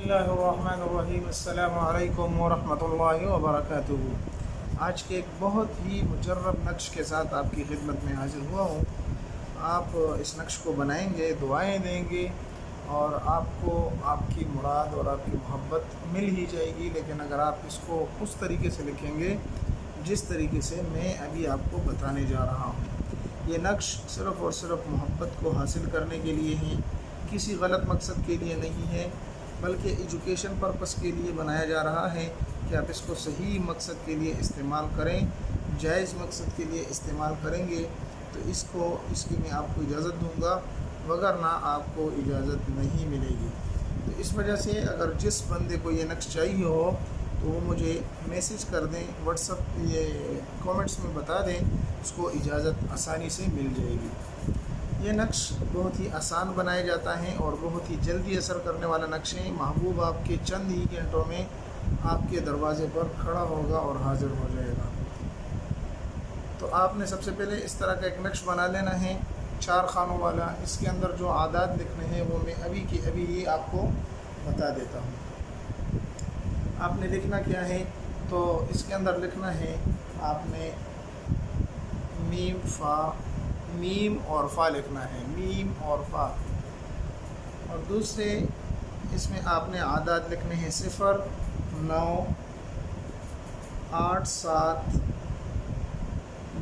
اللہ الرحمن الرحیم السلام علیکم ورحمۃ اللہ وبرکاتہ۔ آج کے ایک بہت ہی مجرب نقش کے ساتھ آپ کی خدمت میں حاضر ہوا ہوں۔ آپ اس نقش کو بنائیں گے، دعائیں دیں گے اور آپ کو آپ کی مراد اور آپ کی محبت مل ہی جائے گی، لیکن اگر آپ اس کو اس طریقے سے لکھیں گے جس طریقے سے میں ابھی آپ کو بتانے جا رہا ہوں۔ یہ نقش صرف اور صرف محبت کو حاصل کرنے کے لیے ہیں، کسی غلط مقصد کے لیے نہیں ہے، بلکہ ایجوکیشن پرپس کے لیے بنایا جا رہا ہے کہ آپ اس کو صحیح مقصد کے لیے استعمال کریں، جائز مقصد کے لیے استعمال کریں گے تو اس کی میں آپ کو اجازت دوں گا، وگرنہ آپ کو اجازت نہیں ملے گی۔ تو اس وجہ سے اگر جس بندے کو یہ نقش چاہیے ہو تو وہ مجھے میسج کر دیں، واٹس ایپ یہ کامنٹس میں بتا دیں، اس کو اجازت آسانی سے مل جائے گی۔ یہ نقش بہت ہی آسان بنایا جاتا ہے اور بہت ہی جلدی اثر کرنے والا نقش ہے۔ محبوب آپ کے چند ہی گھنٹوں میں آپ کے دروازے پر کھڑا ہوگا اور حاضر ہو جائے گا۔ تو آپ نے سب سے پہلے اس طرح کا ایک نقش بنا لینا ہے 4 خانوں والا۔ اس کے اندر جو اعداد لکھنے ہیں وہ میں ابھی کی ابھی ہی آپ کو بتا دیتا ہوں۔ آپ نے لکھنا کیا ہے، تو اس کے اندر لکھنا ہے آپ نے میم اور فا لکھنا ہے، میم اور فا۔ اور دوسرے اس میں آپ نے اعداد لکھنے ہیں 0 9 8 7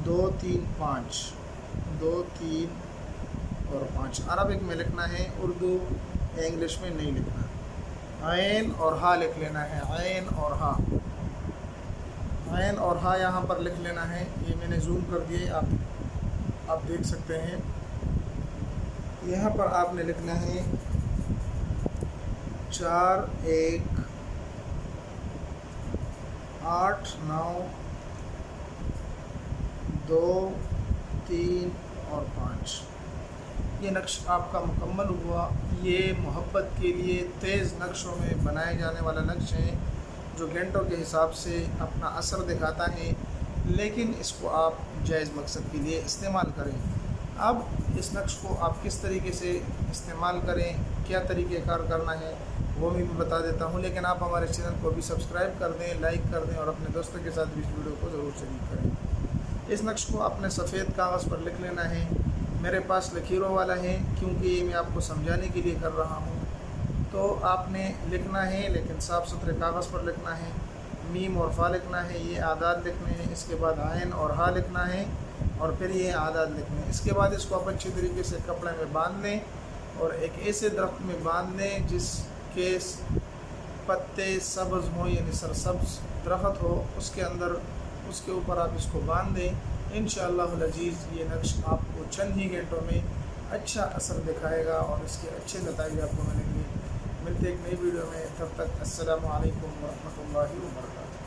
2 3 5 2 3 اور 5۔ عربک میں لکھنا ہے، اردو انگلش میں نہیں لکھنا۔ عین اور ہا لکھ لینا ہے، عین اور ہا، عین اور ہا یہاں پر لکھ لینا ہے۔ یہ میں نے زوم کر دیے، آپ دیکھ سکتے ہیں۔ یہاں پر آپ نے لکھنا ہے 4 1 8 9 2 3 اور 5۔ یہ نقش آپ کا مکمل ہوا۔ یہ محبت کے لیے تیز نقشوں میں بنائے جانے والا نقش ہے جو گھنٹوں کے حساب سے اپنا اثر دکھاتا ہے، لیکن اس کو آپ جائز مقصد کے لیے استعمال کریں۔ اب اس نقش کو آپ کس طریقے سے استعمال کریں، کیا طریقہ کار کرنا ہے وہ بھی میں بتا دیتا ہوں، لیکن آپ ہمارے چینل کو بھی سبسکرائب کر دیں، لائک کر دیں اور اپنے دوستوں کے ساتھ بھی اس ویڈیو کو ضرور شریک کریں۔ اس نقش کو آپ نے سفید کاغذ پر لکھ لینا ہے۔ میرے پاس لکیروں والا ہے کیونکہ یہ میں آپ کو سمجھانے کے لیے کر رہا ہوں، تو آپ نے لکھنا ہے لیکن صاف ستھرے کاغذ پر لکھنا ہے۔ میم اور فا لکھنا ہے، یہ اعداد لکھنے ہیں، اس کے بعد عین اور ہا لکھنا ہے اور پھر یہ اعداد لکھنے ہیں۔ اس کے بعد اس کو آپ اچھی طریقے سے کپڑے میں باندھ لیں اور ایک ایسے درخت میں باندھ لیں جس کے پتے سبز ہوں، یعنی سرسبز درخت ہو، اس کے اوپر آپ اس کو باندھ دیں۔ انشاءاللہ العزیز یہ نقش آپ کو چند ہی گھنٹوں میں اچھا اثر دکھائے گا اور اس کے اچھے نتائج آپ کو ملیں گے۔ ملتے ایک نئی ویڈیو میں، تب تک السلام علیکم ورحمۃ اللہ وبرکاتہ۔